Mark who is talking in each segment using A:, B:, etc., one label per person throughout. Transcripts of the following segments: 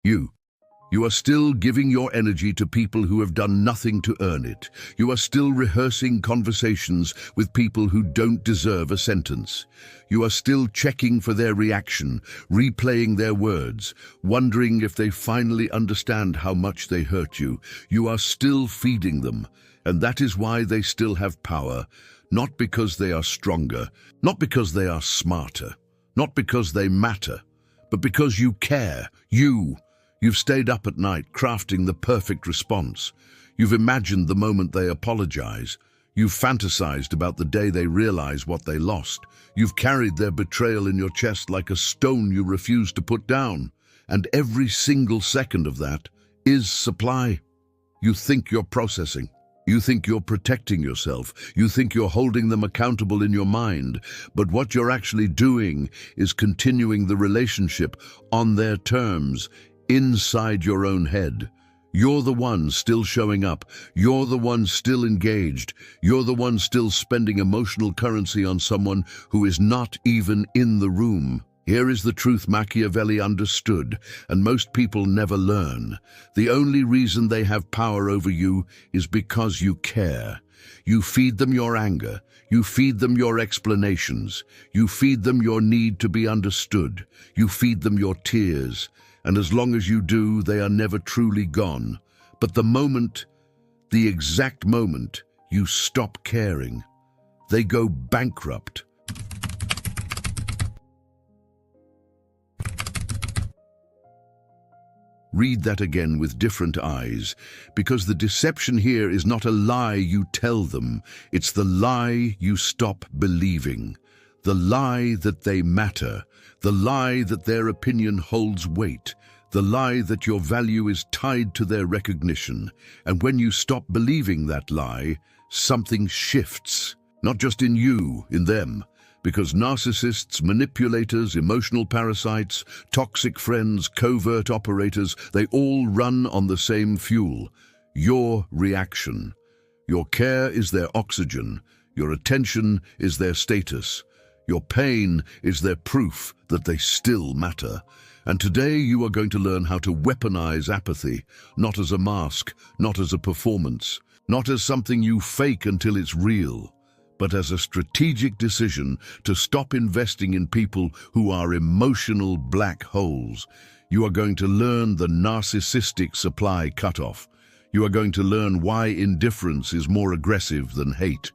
A: You. You are still giving your energy to people who have done nothing to earn it. You are still rehearsing conversations with people who don't deserve a sentence. You are still checking for their reaction, replaying their words, wondering if they finally understand how much they hurt you. You are still feeding them, and that is why they still have power. Not because they are stronger, not because they are smarter, not because they matter, but because you care. You've stayed up at night crafting the perfect response. You've imagined the moment they apologize. You've fantasized about the day they realize what they lost. You've carried their betrayal in your chest like a stone you refuse to put down. And every single second of that is supply. You think you're processing. You think you're protecting yourself. You think you're holding them accountable in your mind. But what you're actually doing is continuing the relationship on their terms, inside your own head. You're the one still showing up. You're the one still engaged. You're the one still spending emotional currency on someone who is not even in the room. Here is the truth Machiavelli understood, and most people never learn. The only reason they have power over you is because you care. You feed them your anger. You feed them your explanations. You feed them your need to be understood. You feed them your tears. And as long as you do, they are never truly gone. But the exact moment you stop caring, they go bankrupt. Read that again with different eyes, because the deception here is not a lie you tell them, it's the lie you stop believing. The lie that they matter, the lie that their opinion holds weight, the lie that your value is tied to their recognition. And when you stop believing that lie, something shifts, not just in you, in them. Because narcissists, manipulators, emotional parasites, toxic friends, covert operators, they all run on the same fuel: your reaction. Your care is their oxygen. Your attention is their status. Your pain is their proof that they still matter. And today you are going to learn how to weaponize apathy, not as a mask, not as a performance, not as something you fake until it's real, but as a strategic decision to stop investing in people who are emotional black holes. You are going to learn the narcissistic supply cutoff. You are going to learn why indifference is more aggressive than hate.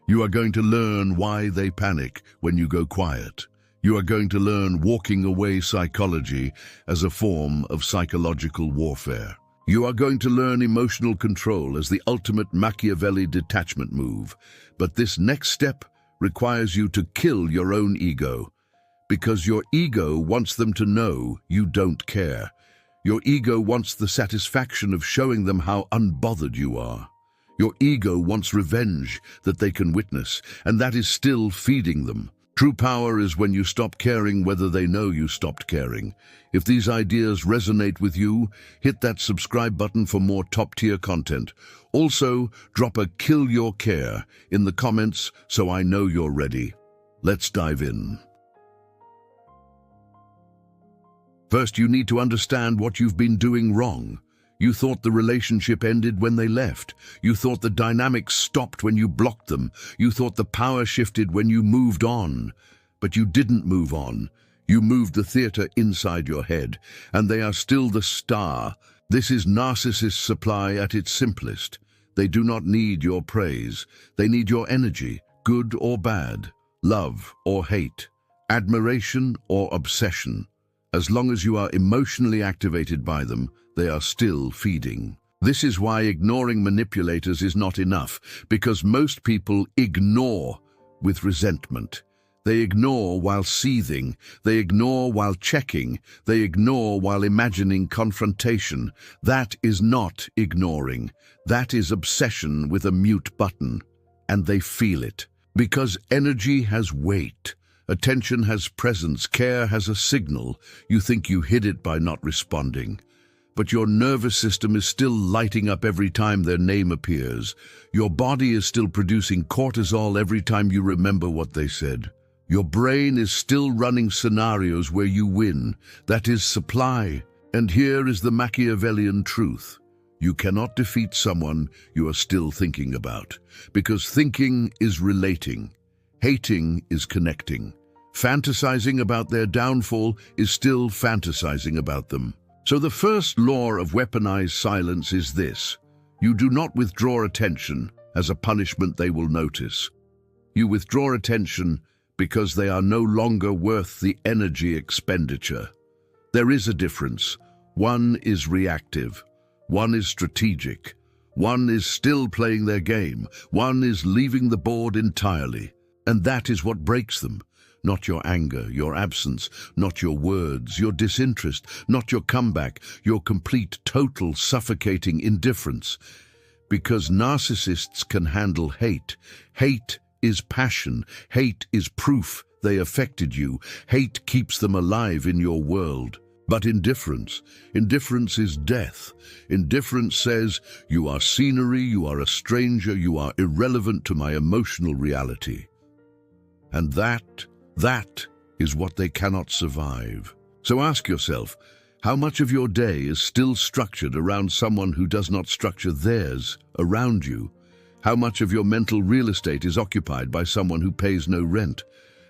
A: You are going to learn why they panic when you go quiet. You are going to learn walking away psychology as a form of psychological warfare. You are going to learn emotional control as the ultimate Machiavelli detachment move. But this next step requires you to kill your own ego, because your ego wants them to know you don't care. Your ego wants the satisfaction of showing them how unbothered you are. Your ego wants revenge that they can witness, and that is still feeding them. True power is when you stop caring whether they know you stopped caring. If these ideas resonate with you, hit that subscribe button for more top-tier content. Also, drop a "kill your care" in the comments so I know you're ready. Let's dive in. First, you need to understand what you've been doing wrong. You thought the relationship ended when they left. You thought the dynamics stopped when you blocked them. You thought the power shifted when you moved on. But you didn't move on. You moved the theater inside your head, and they are still the star. This is narcissist supply at its simplest. They do not need your praise. They need your energy, good or bad, love or hate, admiration or obsession. As long as you are emotionally activated by them, they are still feeding. This is why ignoring manipulators is not enough, because most people ignore with resentment. They ignore while seething. They ignore while checking. They ignore while imagining confrontation. That is not ignoring. That is obsession with a mute button. And they feel it. Because energy has weight. Attention has presence. Care has a signal. You think you hid it by not responding. But your nervous system is still lighting up every time their name appears. Your body is still producing cortisol every time you remember what they said. Your brain is still running scenarios where you win. That is supply. And here is the Machiavellian truth. You cannot defeat someone you are still thinking about, because thinking is relating, hating is connecting. Fantasizing about their downfall is still fantasizing about them. So the first law of weaponized silence is this: you do not withdraw attention as a punishment they will notice. You withdraw attention because they are no longer worth the energy expenditure. There is a difference. One is reactive. One is strategic. One is still playing their game. One is leaving the board entirely. And that is what breaks them. Not your anger, your absence, not your words, your disinterest, not your comeback, your complete, total, suffocating indifference. Because narcissists can handle hate. Hate is passion. Hate is proof they affected you. Hate keeps them alive in your world. But indifference is death. Indifference says, you are scenery, you are a stranger, you are irrelevant to my emotional reality. And that is what they cannot survive. So ask yourself, how much of your day is still structured around someone who does not structure theirs around you? How much of your mental real estate is occupied by someone who pays no rent?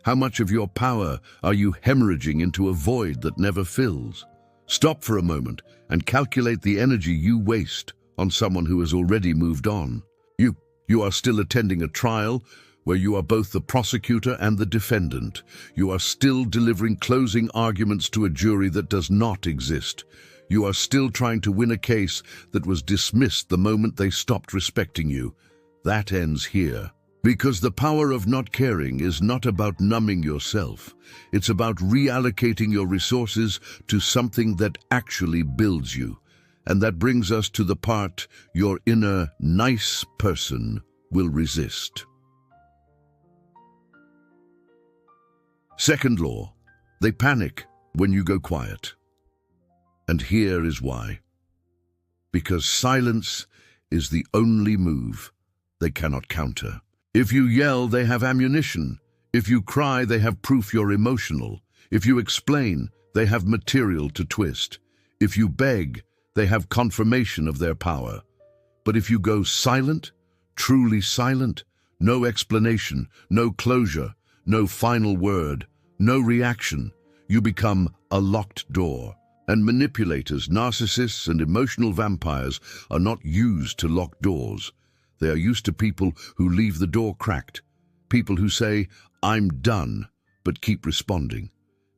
A: How much of your power are you hemorrhaging into a void that never fills? Stop for a moment and calculate the energy you waste on someone who has already moved on. You are still attending a trial where you are both the prosecutor and the defendant. You are still delivering closing arguments to a jury that does not exist. You are still trying to win a case that was dismissed the moment they stopped respecting you. That ends here. Because the power of not caring is not about numbing yourself. It's about reallocating your resources to something that actually builds you. And that brings us to the part your inner nice person will resist. Second law, they panic when you go quiet. And here is why. Because silence is the only move they cannot counter. If you yell, they have ammunition. If you cry, they have proof you're emotional. If you explain, they have material to twist. If you beg, they have confirmation of their power. But if you go silent, truly silent, no explanation, no closure, no final word, no reaction, you become a locked door. And manipulators, narcissists, and emotional vampires are not used to lock doors. They are used to people who leave the door cracked. People who say, I'm done, but keep responding.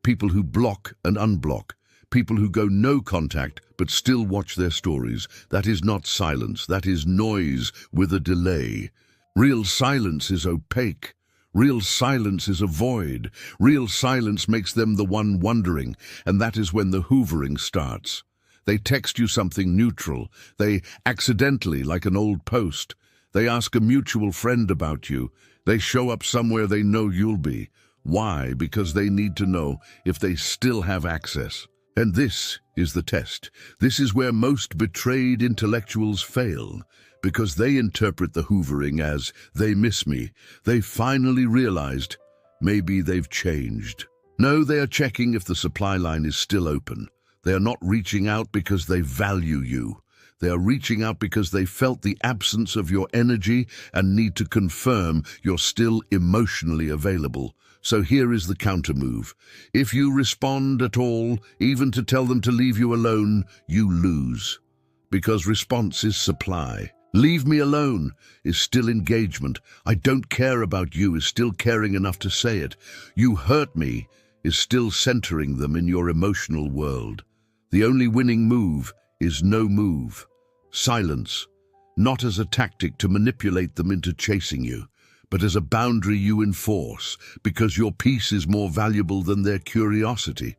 A: People who block and unblock. People who go no contact, but still watch their stories. That is not silence. That is noise with a delay. Real silence is opaque. Real silence is a void. Real silence makes them the one wondering, and that is when the hoovering starts. They text you something neutral. They accidentally, like an old post. They ask a mutual friend about you. They show up somewhere they know you'll be. Why? Because they need to know if they still have access. And this is the test. This is where most betrayed intellectuals fail, because they interpret the hoovering as, they miss me. They finally realized, maybe they've changed. No, they are checking if the supply line is still open. They are not reaching out because they value you. They are reaching out because they felt the absence of your energy and need to confirm you're still emotionally available. So here is the counter move. If you respond at all, even to tell them to leave you alone, you lose. Because response is supply. Leave me alone is still engagement. I don't care about you is still caring enough to say it. You hurt me is still centering them in your emotional world. The only winning move is no move. Silence, not as a tactic to manipulate them into chasing you, but as a boundary you enforce, because your peace is more valuable than their curiosity.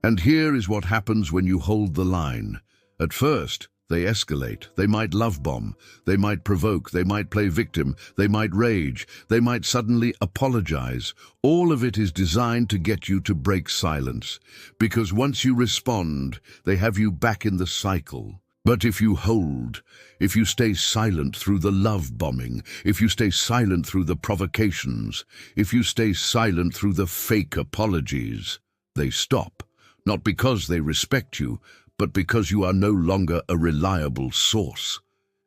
A: And here is what happens when you hold the line. At first, they escalate. They might love bomb. They might provoke. They might play victim. They might rage. They might suddenly apologize. All of it is designed to get you to break silence, because once you respond, they have you back in the cycle. But if you hold, if you stay silent through the love bombing, if you stay silent through the provocations, if you stay silent through the fake apologies, they stop. Not because they respect you, but because you are no longer a reliable source.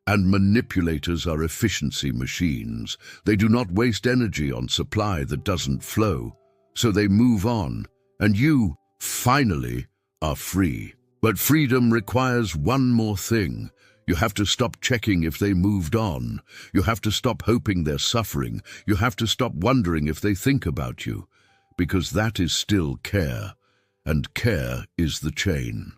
A: And manipulators are efficiency machines. They do not waste energy on supply that doesn't flow. So they move on, and you, finally, are free. But freedom requires one more thing. You have to stop checking if they moved on. You have to stop hoping they're suffering. You have to stop wondering if they think about you. Because that is still care, and care is the chain.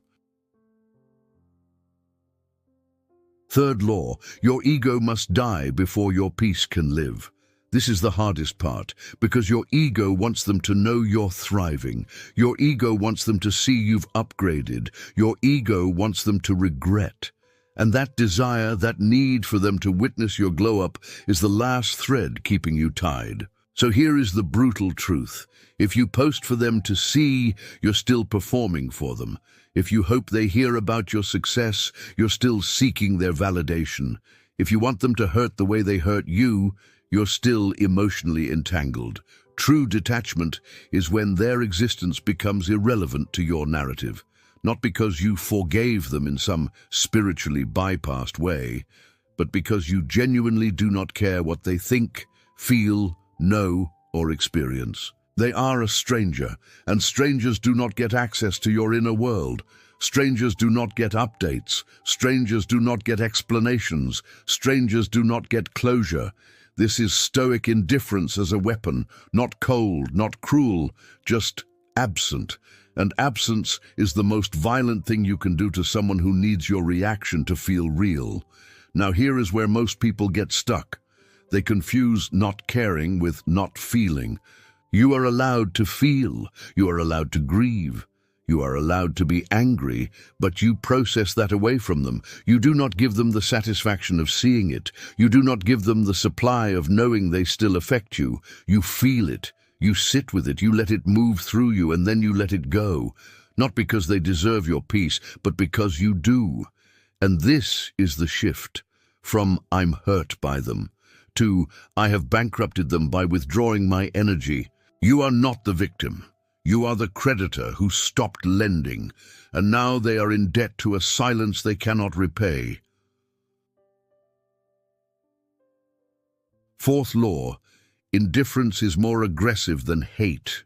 A: Third law, your ego must die before your peace can live. This is the hardest part, because your ego wants them to know you're thriving. Your ego wants them to see you've upgraded. Your ego wants them to regret. And that desire, that need for them to witness your glow-up is the last thread keeping you tied. So here is the brutal truth. If you post for them to see, you're still performing for them. If you hope they hear about your success, you're still seeking their validation. If you want them to hurt the way they hurt you, you're still emotionally entangled. True detachment is when their existence becomes irrelevant to your narrative, not because you forgave them in some spiritually bypassed way, but because you genuinely do not care what they think, feel, know, or experience. They are a stranger, and strangers do not get access to your inner world. Strangers do not get updates. Strangers do not get explanations. Strangers do not get closure. This is stoic indifference as a weapon, not cold, not cruel, just absent. And absence is the most violent thing you can do to someone who needs your reaction to feel real. Now here is where most people get stuck. They confuse not caring with not feeling. You are allowed to feel, you are allowed to grieve, you are allowed to be angry, but you process that away from them. You do not give them the satisfaction of seeing it. You do not give them the supply of knowing they still affect you. You feel it, you sit with it, you let it move through you, and then you let it go. Not because they deserve your peace, but because you do. And this is the shift from "I'm hurt by them" to "I have bankrupted them by withdrawing my energy." You are not the victim. You are the creditor who stopped lending, and now they are in debt to a silence they cannot repay. Fourth law, indifference is more aggressive than hate.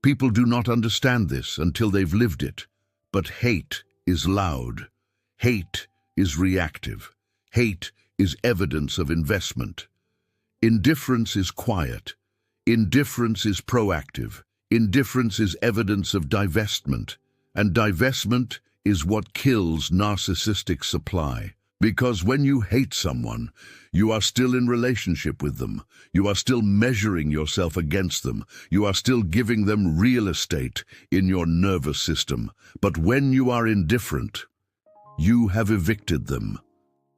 A: People do not understand this until they've lived it, but hate is loud. Hate is reactive. Hate is evidence of investment. Indifference is quiet. Indifference is proactive. Indifference is evidence of divestment. And divestment is what kills narcissistic supply. Because when you hate someone, you are still in relationship with them. You are still measuring yourself against them. You are still giving them real estate in your nervous system. But when you are indifferent, you have evicted them.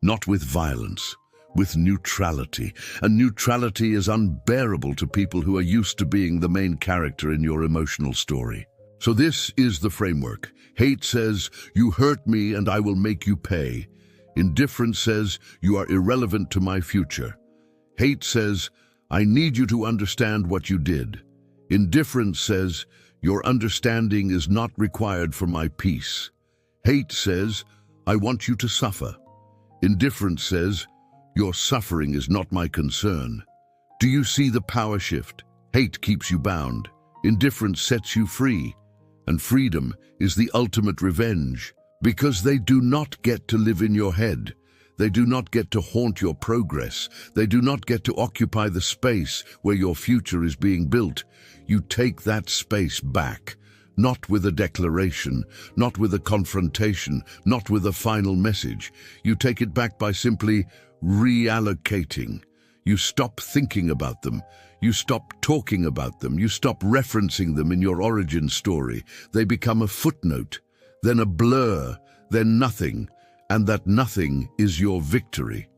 A: Not with violence, with neutrality. And neutrality is unbearable to people who are used to being the main character in your emotional story. So this is the framework. Hate says, "You hurt me and I will make you pay." Indifference says, "You are irrelevant to my future." Hate says, "I need you to understand what you did." Indifference says, "Your understanding is not required for my peace." Hate says, "I want you to suffer." Indifference says, "Your suffering is not my concern." Do you see the power shift? Hate keeps you bound. Indifference sets you free. And freedom is the ultimate revenge. Because they do not get to live in your head. They do not get to haunt your progress. They do not get to occupy the space where your future is being built. You take that space back. Not with a declaration, not with a confrontation, not with a final message. You take it back by simply reallocating. You stop thinking about them. You stop talking about them. You stop referencing them in your origin story. They become a footnote, then a blur, then nothing, and that nothing is your victory.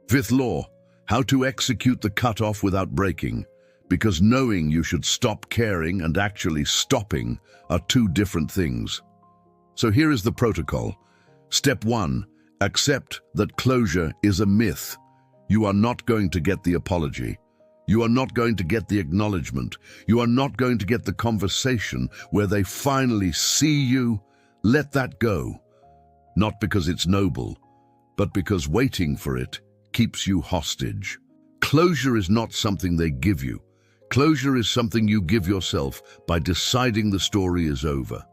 A: Fifth law, how to execute the cutoff without breaking. Because knowing you should stop caring and actually stopping are two different things. So here is the protocol. Step 1, accept that closure is a myth. You are not going to get the apology. You are not going to get the acknowledgement. You are not going to get the conversation where they finally see you. Let that go. Not because it's noble, but because waiting for it keeps you hostage. Closure is not something they give you. Closure is something you give yourself by deciding the story is over.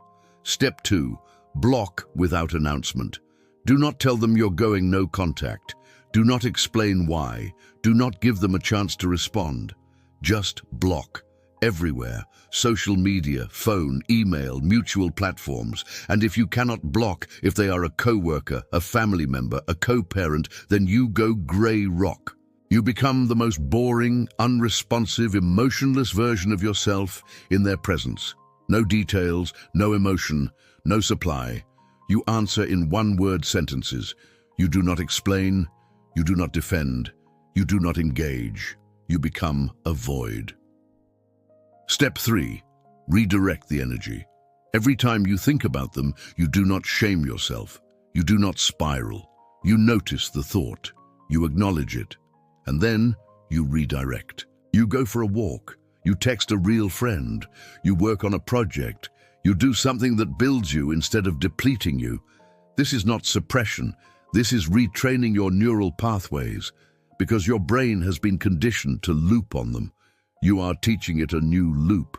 A: Step 2. Block without announcement. Do not tell them you're going no contact. Do not explain why. Do not give them a chance to respond. Just block. Everywhere. Social media, phone, email, mutual platforms. And if you cannot block, if they are a co-worker, a family member, a co-parent, then you go grey rock. You become the most boring, unresponsive, emotionless version of yourself in their presence. No details, no emotion, no supply. You answer in one-word sentences. You do not explain. You do not defend. You do not engage. You become a void. Step 3. Redirect the energy. Every time you think about them, you do not shame yourself. You do not spiral. You notice the thought. You acknowledge it. And then you redirect. You go for a walk. You text a real friend. You work on a project. You do something that builds you instead of depleting you. This is not suppression. This is retraining your neural pathways, because your brain has been conditioned to loop on them. You are teaching it a new loop.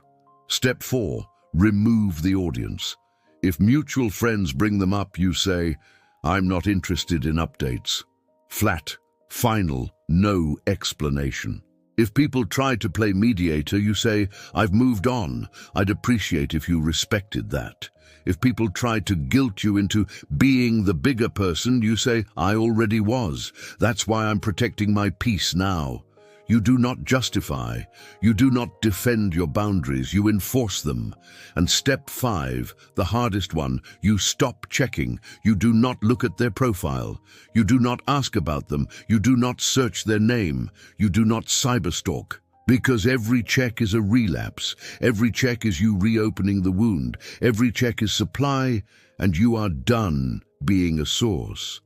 A: Step 4. Remove the audience. If mutual friends bring them up, you say, "I'm not interested in updates." Flat, final, no explanation. If people try to play mediator, you say, "I've moved on. I'd appreciate if you respected that." If people try to guilt you into being the bigger person, you say, "I already was. That's why I'm protecting my peace now." You do not justify. You do not defend your boundaries. You enforce them. And step 5, the hardest one, you stop checking. You do not look at their profile. You do not ask about them. You do not search their name. You do not cyberstalk. Because every check is a relapse. Every check is you reopening the wound. Every check is supply, and you are done being a source.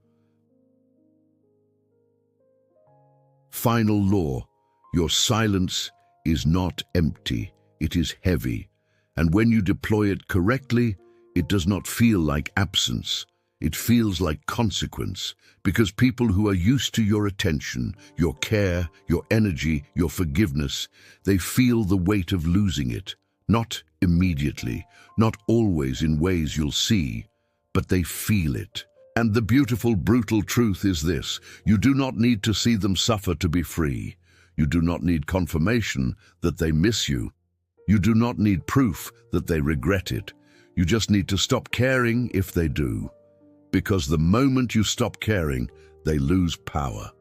A: Final law. Your silence is not empty. It is heavy. And when you deploy it correctly, it does not feel like absence. It feels like consequence, because people who are used to your attention, your care, your energy, your forgiveness, they feel the weight of losing it. Not immediately, not always in ways you'll see, but they feel it. And the beautiful, brutal truth is this: you do not need to see them suffer to be free. You do not need confirmation that they miss you. You do not need proof that they regret it. You just need to stop caring if they do. Because the moment you stop caring, they lose power.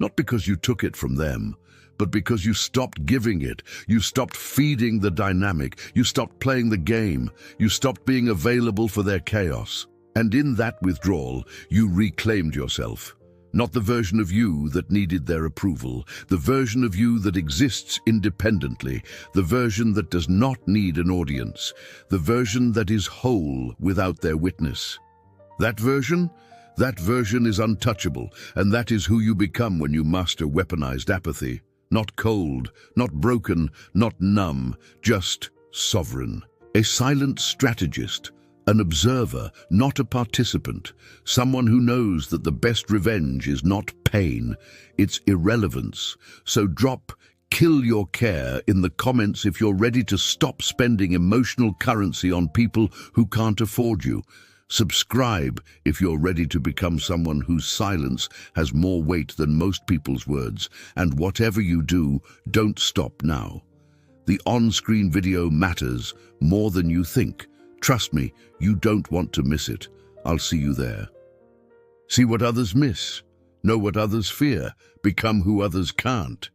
A: Not because you took it from them, but because you stopped giving it. You stopped feeding the dynamic. You stopped playing the game. You stopped being available for their chaos. And in that withdrawal, you reclaimed yourself. Not the version of you that needed their approval, the version of you that exists independently, the version that does not need an audience, the version that is whole without their witness. That version is untouchable, and that is who you become when you master weaponized apathy. Not cold, not broken, not numb, just sovereign. A silent strategist. An observer, not a participant. Someone who knows that the best revenge is not pain, it's irrelevance. So kill your care in the comments if you're ready to stop spending emotional currency on people who can't afford you. Subscribe if you're ready to become someone whose silence has more weight than most people's words. And whatever you do, don't stop now. The on-screen video matters more than you think. Trust me, you don't want to miss it. I'll see you there. See what others miss. Know what others fear. Become who others can't.